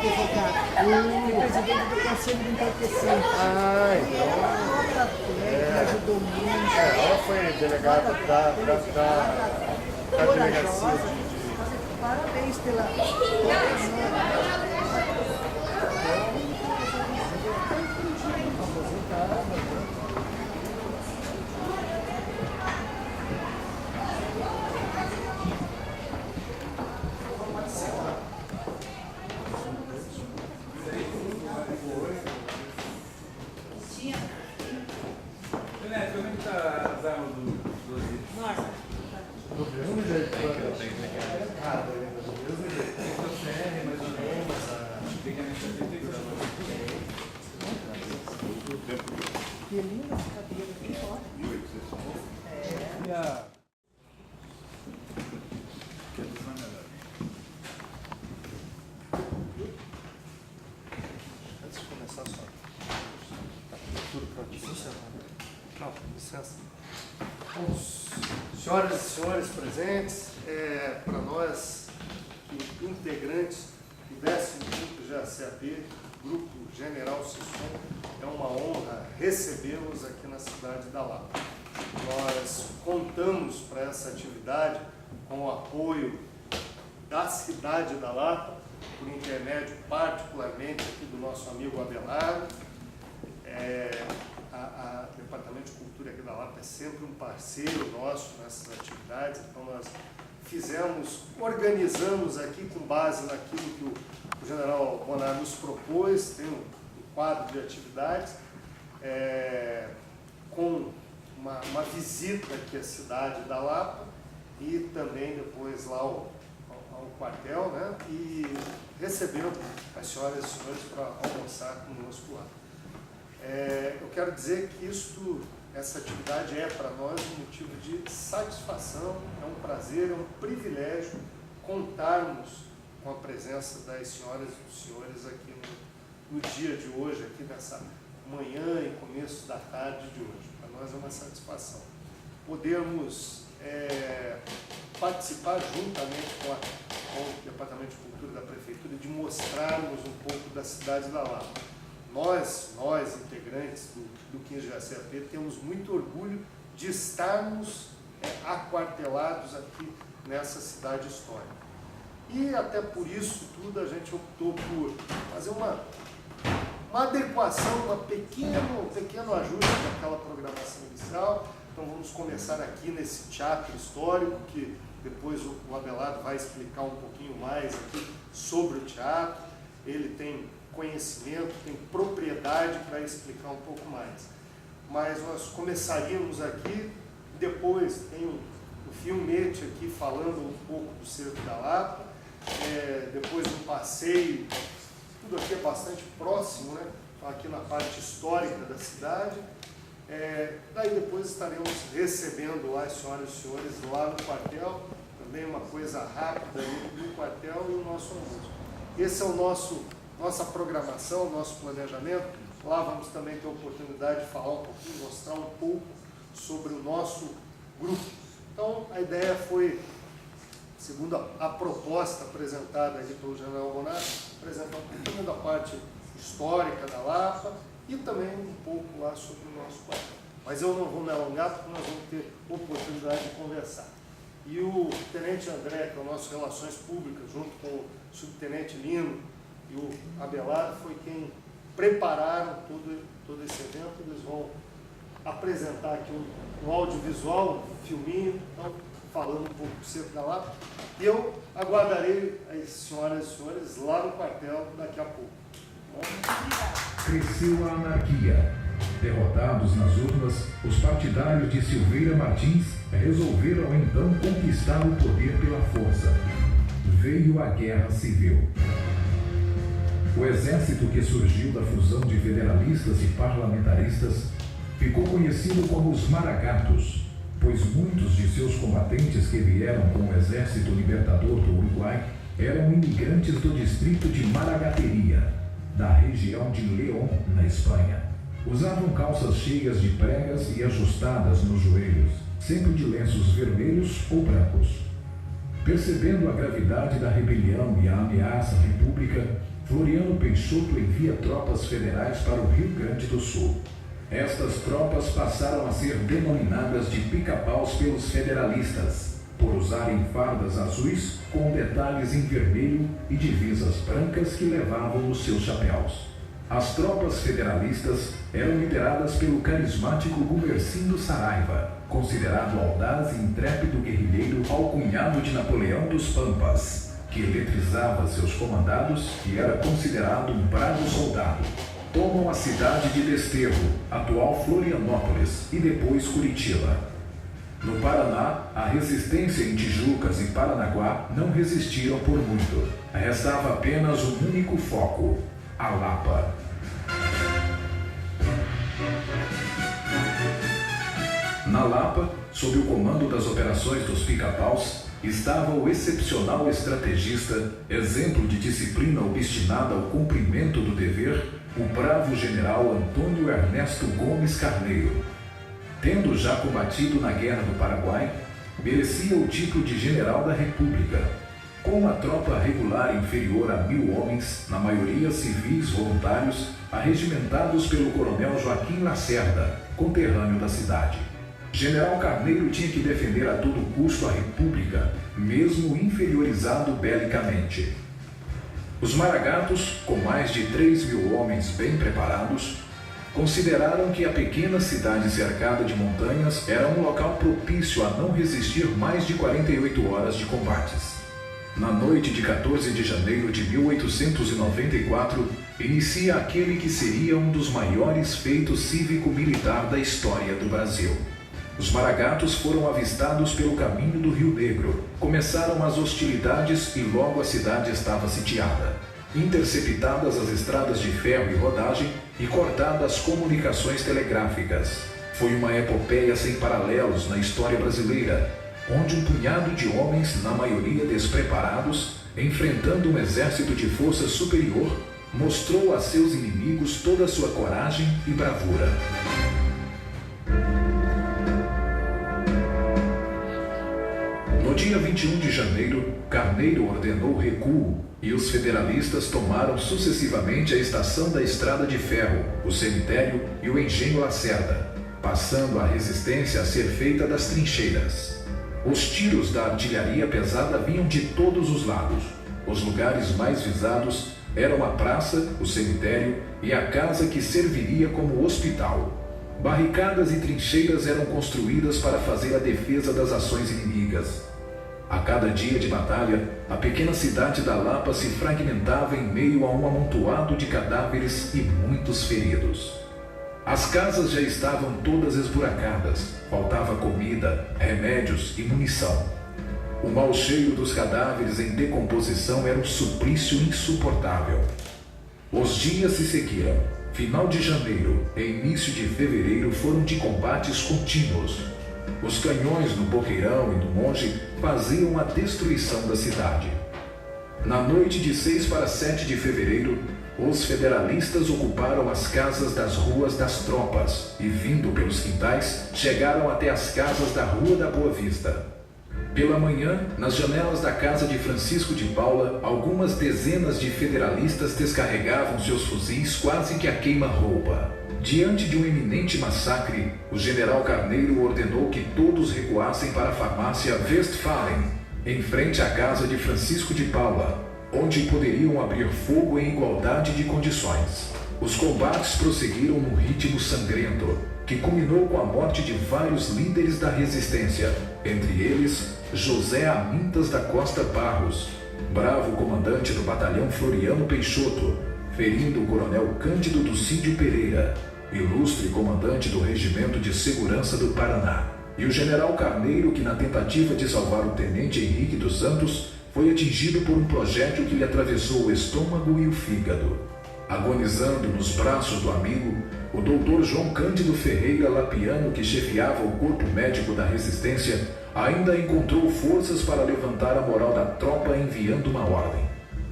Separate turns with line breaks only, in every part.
advogado e presidente do Conselho de Entorpecentes.
Ah,
E
então.
ela nota me ajudou muito.
Ela foi delegada da delegacia.
Corajosa. Parabéns pela
Como é que tá as armas do livro?
Nossa.
Do mesmo jeito, errado ainda, do mesmo jeito.
Tem mais ou menos. Tem que anexar 36.
Que linda essa cadeira aqui, ó.
E a...
Antes de começar, só. Tudo prontinho. Não, licença. Bom, senhoras e senhores presentes, para nós, integrantes do 15º GACAP, Grupo General Sisson, é uma honra recebê-los aqui na cidade da Lapa. Nós contamos para essa atividade com o apoio da cidade da Lapa, por intermédio particularmente aqui do nosso amigo Abelardo. O Departamento de Cultura aqui da Lapa é sempre um parceiro nosso nessas atividades, então nós organizamos aqui com base naquilo que o general Bonar nos propôs, tem um quadro de atividades, com uma visita aqui à cidade da Lapa e também depois lá ao quartel, né? E recebeu as senhoras e senhores para almoçar conosco lá. Eu quero dizer que essa atividade é para nós um motivo de satisfação, é um prazer, é um privilégio contarmos com a presença das senhoras e dos senhores aqui no dia de hoje, aqui nessa manhã e começo da tarde de hoje. Para nós é uma satisfação podermos participar juntamente com o Departamento de Cultura da Prefeitura de mostrarmos um pouco da cidade da Lapa. Nós integrantes do 15 GACAP, temos muito orgulho de estarmos aquartelados aqui nessa cidade histórica. E até por isso tudo a gente optou por fazer uma adequação, um pequeno ajuste naquela programação inicial. Então vamos começar aqui nesse teatro histórico, que depois o Abelardo vai explicar um pouquinho mais aqui sobre o teatro. Ele tem conhecimento, tem propriedade para explicar um pouco mais. Mas nós começaríamos aqui, depois tem um filmete aqui falando um pouco do Cerco da Lapa, depois um passeio, tudo aqui é bastante próximo, né? Aqui na parte histórica da cidade. Daí depois estaremos recebendo lá as senhoras e senhores lá no quartel, também uma coisa rápida ali no quartel e o nosso almoço. Esse é o nossa programação, nosso planejamento. Lá vamos também ter a oportunidade de falar um pouquinho, mostrar um pouco sobre o nosso grupo. Então, a ideia foi, segundo a proposta apresentada aqui pelo general Bonar, apresentar um pouquinho da parte histórica da Lapa e também um pouco lá sobre o nosso quartel. Mas eu não vou me alongar porque nós vamos ter oportunidade de conversar. E o tenente André, que é o nosso Relações Públicas, junto com o subtenente Lino e o Abelardo, foi quem prepararam todo esse evento. Eles vão apresentar aqui um audiovisual, um filminho, então, falando um pouco do Cerco da Lapa. E eu aguardarei as senhoras e senhores lá no quartel daqui a pouco.
Cresceu a anarquia. Derrotados nas urnas, os partidários de Silveira Martins resolveram então conquistar o poder pela força. Veio a Guerra Civil. O exército que surgiu da fusão de federalistas e parlamentaristas ficou conhecido como os Maragatos, pois muitos de seus combatentes que vieram com o Exército Libertador do Uruguai eram imigrantes do distrito de Maragateria, da região de León, na Espanha. Usavam calças cheias de pregas e ajustadas nos joelhos, sempre de lenços vermelhos ou brancos. Percebendo a gravidade da rebelião e a ameaça à República, Floriano Peixoto envia tropas federais para o Rio Grande do Sul. Estas tropas passaram a ser denominadas de pica-paus pelos federalistas, por usarem fardas azuis com detalhes em vermelho e divisas brancas que levavam nos seus chapéus. As tropas federalistas eram lideradas pelo carismático Gumercindo Saraiva, considerado audaz e intrépido guerrilheiro alcunhado de Napoleão dos Pampas, que eletrizava seus comandados e era considerado um bravo soldado. Tomam a cidade de Desterro, atual Florianópolis, e depois Curitiba. No Paraná, a resistência em Tijucas e Paranaguá não resistiram por muito. Restava apenas um único foco: a Lapa. Na Lapa, sob o comando das operações dos pica-paus, estava o excepcional estrategista, exemplo de disciplina obstinada ao cumprimento do dever, o bravo general Antônio Ernesto Gomes Carneiro. Tendo já combatido na Guerra do Paraguai, merecia o título de General da República. Com uma tropa regular inferior a 1.000 homens, na maioria civis voluntários, arregimentados pelo coronel Joaquim Lacerda, conterrâneo da cidade. General Carneiro tinha que defender a todo custo a República, mesmo inferiorizado belicamente. Os Maragatos, com mais de 3.000 homens bem preparados, consideraram que a pequena cidade cercada de montanhas era um local propício a não resistir mais de 48 horas de combates. Na noite de 14 de janeiro de 1894, inicia aquele que seria um dos maiores feitos cívico-militar da história do Brasil. Os Maragatos foram avistados pelo caminho do Rio Negro. Começaram as hostilidades e logo a cidade estava sitiada. Interceptadas as estradas de ferro e rodagem e cortadas as comunicações telegráficas. Foi uma epopeia sem paralelos na história brasileira, onde um punhado de homens, na maioria despreparados, enfrentando um exército de força superior, mostrou a seus inimigos toda a sua coragem e bravura. No dia 21 de janeiro, Carneiro ordenou recuo e os federalistas tomaram sucessivamente a estação da Estrada de Ferro, o cemitério e o engenho Lacerda, passando a resistência a ser feita das trincheiras. Os tiros da artilharia pesada vinham de todos os lados. Os lugares mais visados eram a praça, o cemitério e a casa que serviria como hospital. Barricadas e trincheiras eram construídas para fazer a defesa das ações inimigas. A cada dia de batalha, a pequena cidade da Lapa se fragmentava em meio a um amontoado de cadáveres e muitos feridos. As casas já estavam todas esburacadas, faltava comida, remédios e munição. O mau cheiro dos cadáveres em decomposição era um suplício insuportável. Os dias se seguiram. Final de janeiro e início de fevereiro foram de combates contínuos. Os canhões no Boqueirão e no Monge faziam a destruição da cidade. Na noite de 6 para 7 de fevereiro, os federalistas ocuparam as casas das ruas das tropas e, vindo pelos quintais, chegaram até as casas da Rua da Boa Vista. Pela manhã, nas janelas da casa de Francisco de Paula, algumas dezenas de federalistas descarregavam seus fuzis quase que a queima-roupa. Diante de um iminente massacre, o general Carneiro ordenou que todos recuassem para a farmácia Westphalen, em frente à casa de Francisco de Paula, onde poderiam abrir fogo em igualdade de condições. Os combates prosseguiram num ritmo sangrento, que culminou com a morte de vários líderes da resistência, entre eles José Amintas da Costa Barros, bravo comandante do batalhão Floriano Peixoto, ferindo o coronel Cândido Ducídio Pereira, ilustre comandante do Regimento de Segurança do Paraná, e o general Carneiro, que na tentativa de salvar o tenente Henrique dos Santos, foi atingido por um projétil que lhe atravessou o estômago e o fígado. Agonizando nos braços do amigo, o doutor João Cândido Ferreira Lapiano, que chefiava o corpo médico da resistência, ainda encontrou forças para levantar a moral da tropa enviando uma ordem.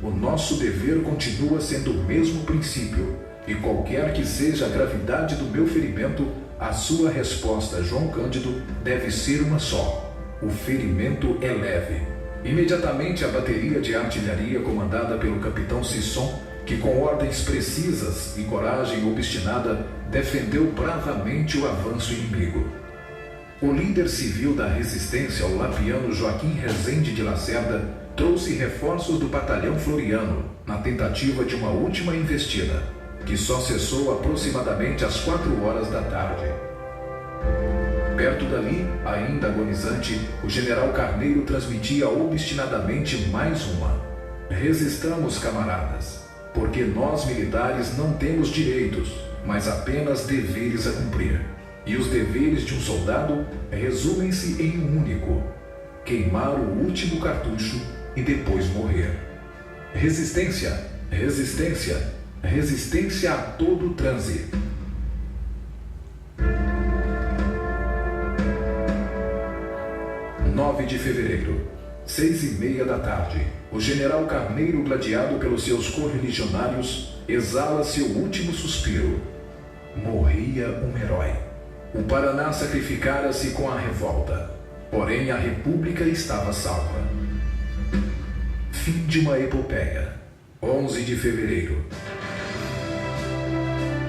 O nosso dever continua sendo o mesmo princípio, e qualquer que seja a gravidade do meu ferimento, a sua resposta, João Cândido, deve ser uma só: o ferimento é leve. Imediatamente a bateria de artilharia comandada pelo capitão Sisson, que com ordens precisas e coragem obstinada defendeu bravamente o avanço inimigo. O líder civil da resistência, o lapiano Joaquim Rezende de Lacerda, trouxe reforços do batalhão Floriano na tentativa de uma última investida, que só cessou aproximadamente às 4 horas da tarde. Perto dali, ainda agonizante, o general Carneiro transmitia obstinadamente mais uma: resistamos, camaradas, porque nós militares não temos direitos, mas apenas deveres a cumprir. E os deveres de um soldado resumem-se em um único: queimar o último cartucho e depois morrer. Resistência, resistência, resistência a todo transe. 9 de fevereiro, 6:30 da tarde. O general Carneiro, gladiado pelos seus correligionários, exala seu último suspiro. Morria um herói. O Paraná sacrificara-se com a revolta, porém a República estava salva. Fim de uma epopeia. 11 de fevereiro.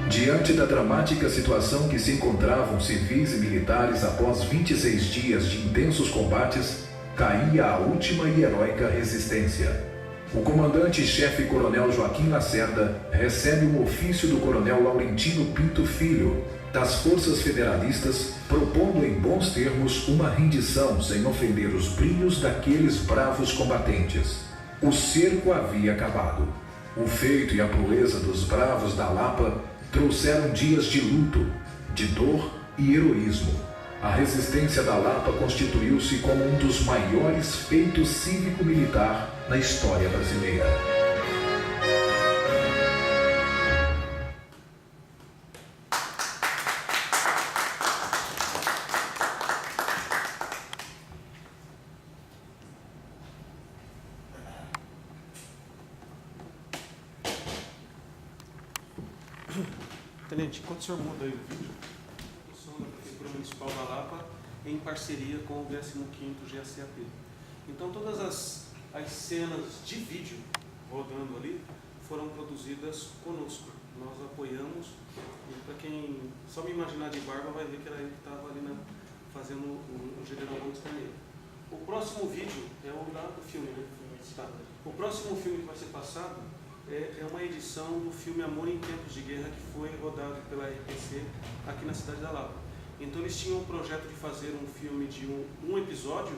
Diante da dramática situação que se encontravam civis e militares após 26 dias de intensos combates, caía a última e heróica resistência. O comandante-chefe coronel Joaquim Lacerda recebe um ofício do coronel Laurentino Pinto Filho, das forças federalistas, propondo em bons termos uma rendição sem ofender os brilhos daqueles bravos combatentes. O cerco havia acabado. O feito e a proeza dos bravos da Lapa trouxeram dias de luto, de dor e heroísmo. A resistência da Lapa constituiu-se como um dos maiores feitos cívico-militar na história brasileira.
Tenente, enquanto o senhor muda aí o vídeo, o som da Prefeitura Municipal da Lapa em parceria com o 15º GACAP. Então todas as cenas de vídeo rodando ali foram produzidas conosco. Nós apoiamos, e para quem só me imaginar de barba vai ver que era ele que estava ali fazendo o General Gomes Carneiro. O próximo vídeo é o do filme, né? Tá. O próximo filme que vai ser passado é uma edição do filme Amor em Tempos de Guerra, que foi rodado pela RPC aqui na cidade da Lapa. Então eles tinham o projeto de fazer um filme de um episódio,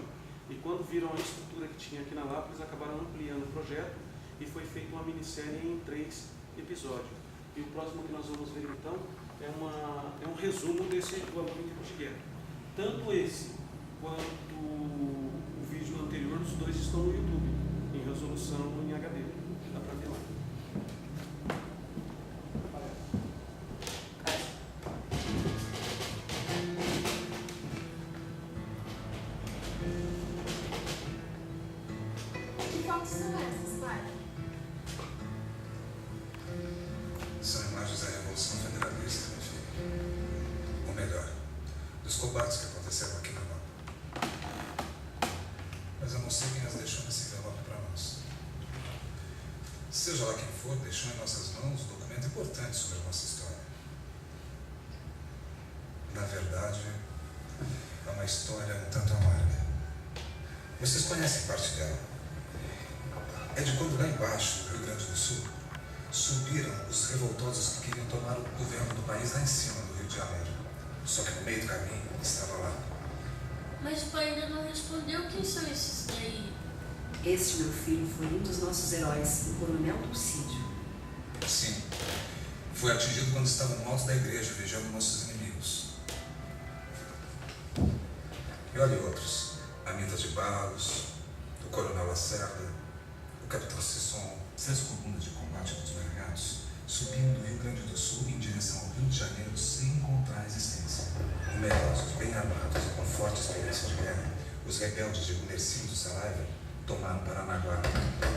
e quando viram a estrutura que tinha aqui na Lapa, eles acabaram ampliando o projeto e foi feita uma minissérie em 3 episódios. E o próximo que nós vamos ver então é um resumo desse do Amor em Tempos de Guerra. Tanto esse quanto o vídeo anterior, os dois estão no YouTube, em resolução em HD. Dá para ver lá.
Que fotos são essas, pai?
São imagens da Revolução Federalista, meu filho. Ou melhor, dos combates que aconteceram aqui na Lapa. Mas eu não sei quem as deixou nesse envelope para nós. Seja lá quem for, deixou em nossas mãos um documento importante sobre a nossa história. Na verdade, é uma história um tanto amarga. Vocês conhecem parte dela. É de quando lá embaixo, no Rio Grande do Sul, subiram os revoltosos que queriam tomar o governo do país lá em cima do Rio de Janeiro. Só que no meio do caminho estava lá.
Mas o pai ainda não respondeu quem são esses daí.
Este, meu filho, foi um dos nossos heróis, o coronel Dulcídio.
Sim. Foi atingido quando estava no alto da igreja, vigiando nossos inimigos. E olhe outros. Anitas de Barros, o coronel Lacerda, o capitão Sisson, 6 colunas de combate dos Vergados, subindo do Rio Grande do Sul em direção ao Rio de Janeiro sem encontrar existência. Numerosos, bem armados e com forte experiência de guerra, os rebeldes de Gumercindo Saraiva tomaram Paranaguá,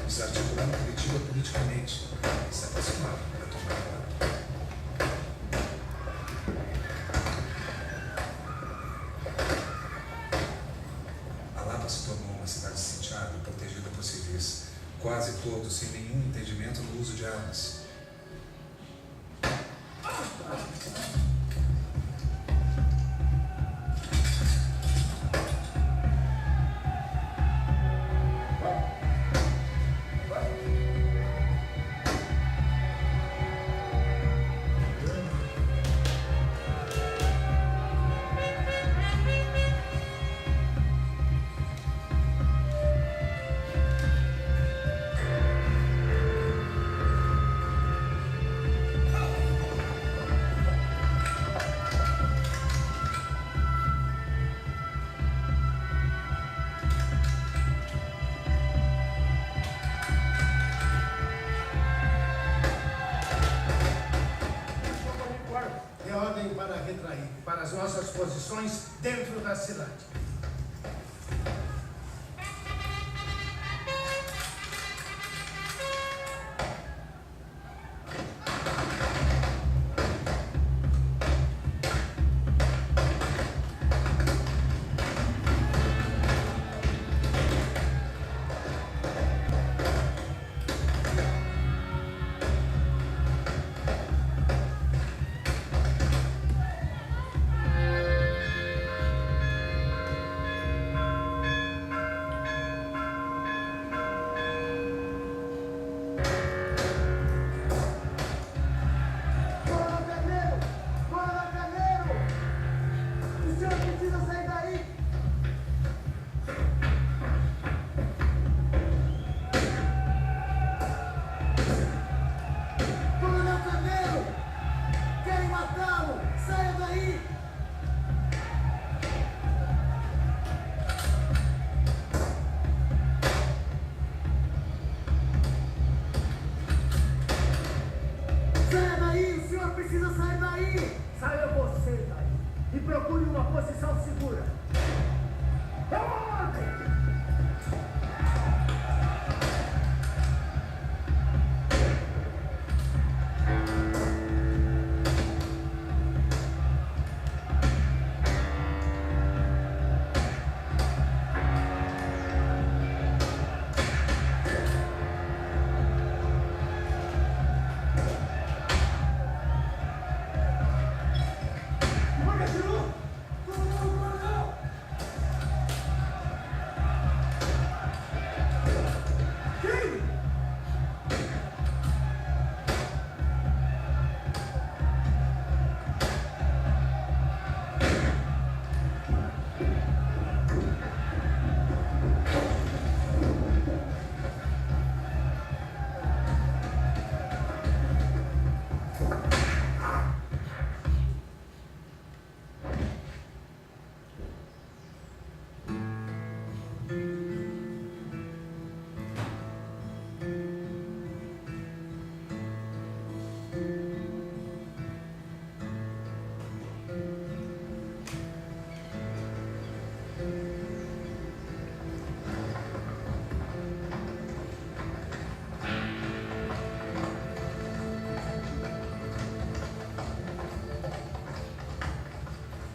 se articulando Curitiba politicamente e se aproximaram para tomar Lapa. A Lapa se tornou uma cidade sitiada e protegida por civis, quase todos sem nenhum entendimento no uso de armas.
De ordem para retrair para as nossas posições dentro da cidade.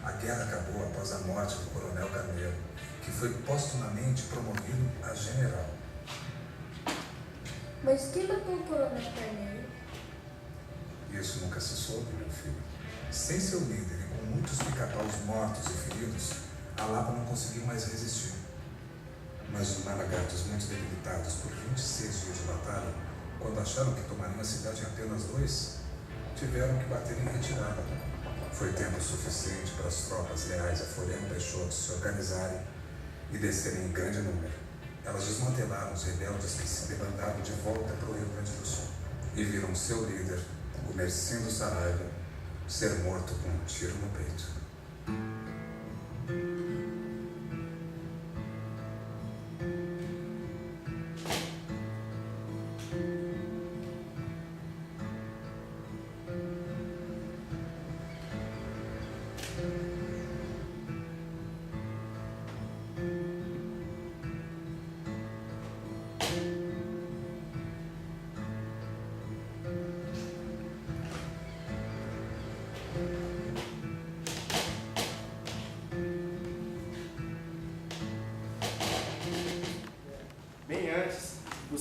A guerra acabou após a morte do coronel Carneiro, que foi postumamente promovido a general.
Mas quem matou o coronel Carneiro?
Isso nunca se soube, meu filho. Sem seu líder e com muitos pica-paus mortos e feridos, a Lapa não conseguiu mais resistir. Mas os Malagatos, muito debilitados por 26 dias de batalha, quando acharam que tomariam a cidade em apenas 2, tiveram que bater em retirada. Foi tempo suficiente para as tropas leais a Floriano Peixoto se organizarem e descerem em grande número. Elas desmantelaram os rebeldes que se debandaram de volta para o Rio Grande do Sul e viram seu líder, o Mercindo Saraiva, ser morto com um tiro no peito.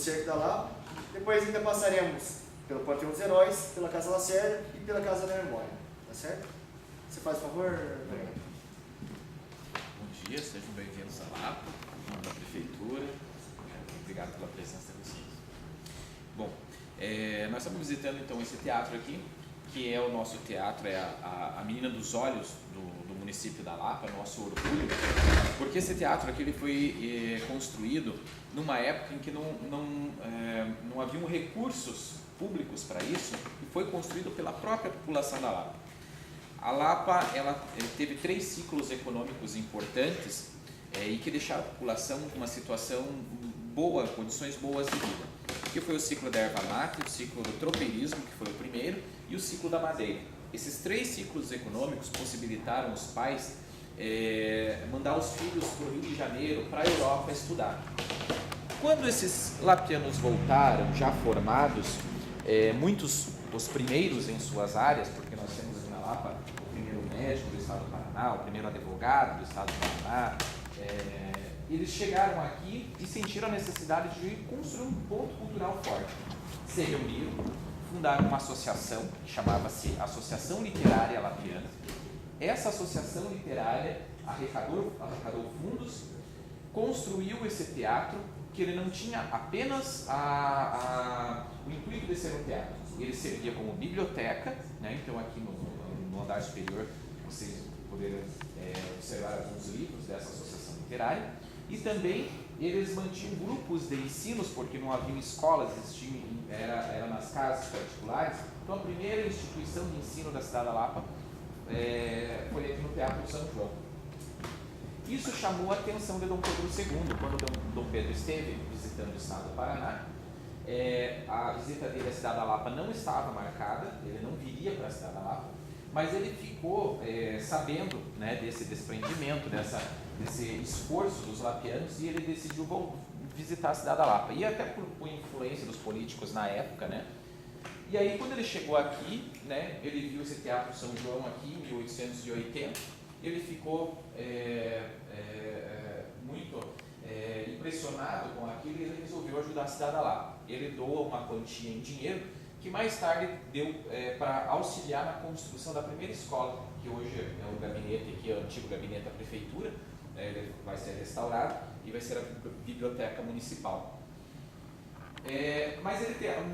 Cerco da Lapa. Depois ainda passaremos pelo Panteão dos Heróis, pela Casa Lacerda e pela Casa da Memória. Tá certo? Você faz o favor, Daniel?
Bom dia, sejam bem-vindos à Lapa, em nome da Prefeitura. Obrigado pela presença de vocês. Bom, nós estamos visitando então esse teatro aqui, que é o nosso teatro, é a Menina dos Olhos do município da Lapa, nosso orgulho, porque esse teatro aqui ele foi construído numa época em que não haviam recursos públicos para isso, e foi construído pela própria população da Lapa. A Lapa ela teve 3 ciclos econômicos importantes e que deixaram a população com uma situação boa, condições boas de vida, que foi o ciclo da erva mate, o ciclo do tropeirismo, que foi o primeiro, e o ciclo da madeira. Esses 3 ciclos econômicos possibilitaram os pais mandar os filhos para o Rio de Janeiro, para a Europa estudar. Quando esses lapianos voltaram, já formados, muitos, os primeiros em suas áreas, porque nós temos aqui na Lapa o primeiro médico do estado do Paraná, o primeiro advogado do estado do Paraná, eles chegaram aqui e sentiram a necessidade de construir um ponto cultural forte. Se reuniram, fundaram uma associação que chamava-se Associação Literária Lapiana. Essa associação literária arrecadou fundos, construiu esse teatro, que ele não tinha apenas o intuito de ser um teatro. Ele servia como biblioteca, né? Então aqui no andar superior vocês poderão observar alguns livros dessa associação literária. E também eles mantinham grupos de ensinos, porque não haviam escolas, era nas casas particulares. Então a primeira instituição de ensino da cidade da Lapa foi aqui no Teatro São João. Isso chamou a atenção de Dom Pedro II, quando Dom Pedro esteve visitando o estado do Paraná. A visita dele à cidade da Lapa não estava marcada, ele não viria para a cidade da Lapa, mas ele ficou sabendo, né, desse desprendimento, desse esforço dos lapianos, e ele decidiu visitar a cidade da Lapa. E até por influência dos políticos na época, né? E aí quando ele chegou aqui, né, ele viu esse Teatro São João aqui em 1880, ele ficou muito impressionado com aquilo e ele resolveu ajudar a cidade da Lapa. Ele doa uma quantia em dinheiro que mais tarde deu para auxiliar na construção da primeira escola, que hoje é o gabinete, que é o antigo gabinete da prefeitura, ele vai ser restaurado e vai ser a biblioteca municipal. Mas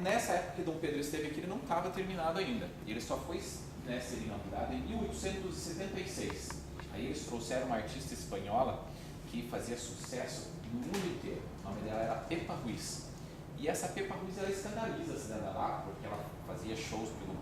nessa época que Dom Pedro esteve aqui, ele não estava terminado ainda, ele só foi ser inaugurado em 1876. Aí eles trouxeram uma artista espanhola que fazia sucesso no mundo inteiro, o nome dela era Pepa Ruiz. E essa Pepa Ruiz ela escandaliza a cidade da Lapa, porque ela fazia shows pelo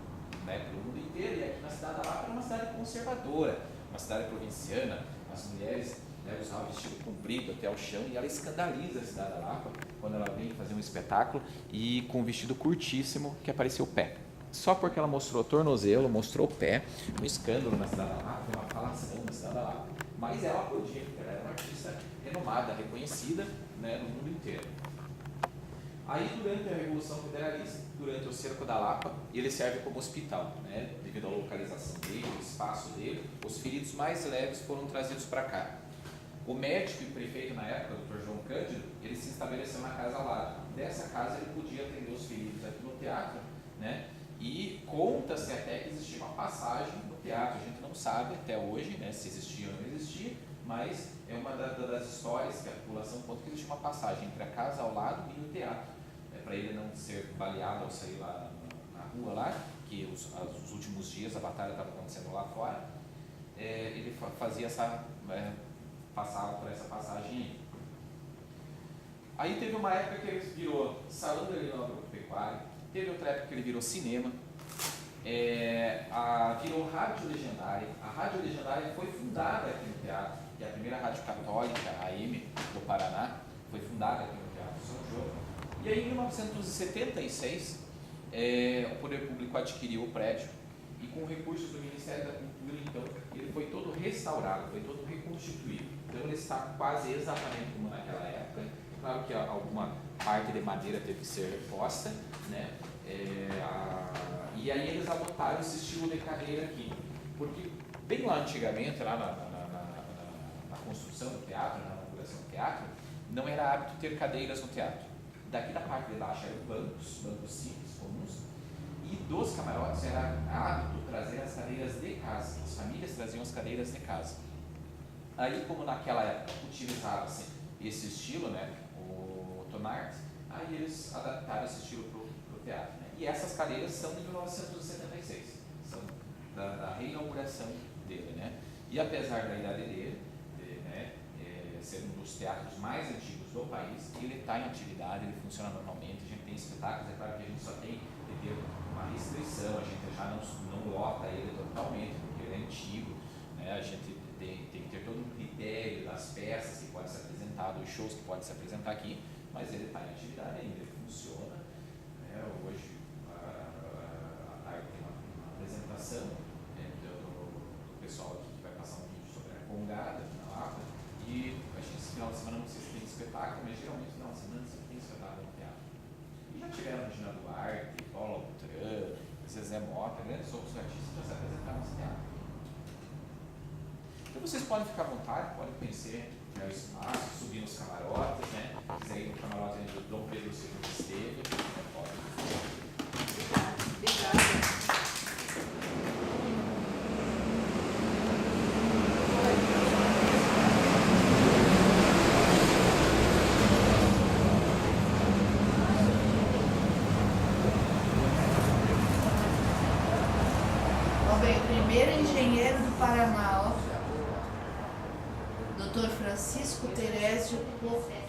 mundo inteiro, e aqui na cidade da Lapa era uma cidade conservadora, uma cidade provinciana, as mulheres usavam vestido comprido até o chão, e ela escandaliza a cidade da Lapa quando ela vem fazer um espetáculo e com um vestido curtíssimo que apareceu o pé. Só porque ela mostrou o tornozelo, mostrou o pé, um escândalo na cidade da Lapa, uma falação na cidade da Lapa. Mas ela podia, porque ela era uma artista renomada, reconhecida, né, no mundo inteiro. Aí, durante a Revolução Federalista, durante o Cerco da Lapa, ele serve como hospital, né, devido à localização dele, o espaço dele. Os feridos mais leves foram trazidos para cá. O médico e prefeito na época, o Dr. João Cândido, ele se estabeleceu na casa ao lado. Dessa casa ele podia atender os feridos aqui no teatro, né? E conta-se até que existia uma passagem no teatro. A gente não sabe até hoje, né, se existia ou não existia, mas é uma das histórias que a população conta, que existe uma passagem entre a casa ao lado e o teatro, para ele não ser baleado ao sair lá na rua lá, que os últimos dias a batalha estava acontecendo lá fora. Ele fazia passava por essa passagem. Aí teve uma época que ele virou salão da agropecuária, teve outra época que ele virou cinema, virou rádio legendária. A rádio legendária foi fundada aqui no teatro, que é a primeira rádio católica, a AM do Paraná, foi fundada aqui no Teatro São João. E aí em 1976, o Poder Público adquiriu o prédio e com recursos do Ministério da Cultura, então, ele foi todo restaurado, foi todo reconstituído. Então ele está quase exatamente como naquela época. Claro que alguma parte de madeira teve que ser reposta, né? E aí eles adotaram esse estilo de cadeira aqui, porque bem lá antigamente, lá na construção do teatro, na inauguração do teatro, não era hábito ter cadeiras no teatro. daqui da parte de baixo eram bancos simples, comuns, e dos camarotes era hábito trazer as cadeiras de casa, as famílias traziam as cadeiras de casa. Aí, como naquela época utilizava-se esse estilo, né, o tonart, aí eles adaptaram esse estilo para o teatro. Né? E essas cadeiras são de 1976, são da reinauguração dele. Né? E apesar da idade dele, ser um dos teatros mais antigos do país, ele está em atividade, ele funciona normalmente, a gente tem espetáculos, é claro que a gente só tem que ter uma restrição, a gente já não lota ele totalmente, porque ele é antigo, né? A gente tem que ter todo um critério das peças que podem ser apresentadas, os shows que podem se apresentar aqui, mas ele está em atividade ainda, ele funciona. Né? Hoje a tarde tem uma apresentação do pessoal aqui que vai passar um vídeo sobre a Congada na Lapa, e acho que esse final de semana não sei se tem espetáculo, mas geralmente no final de semana sempre tem espetáculo no teatro. E já tiveram Regina Duarte, Paula Butran, Zezé Mota, grandes outros artistas que já se apresentaram nesse teatro. Então vocês podem ficar à vontade, podem conhecer, né, o espaço, subir nos camarotes, né? Se quiser ir no camarote onde o Dom Pedro II esteve, pode.
Obrigada. Primeiro engenheiro do Paraná, ó. Dr. Francisco Terésio Porto.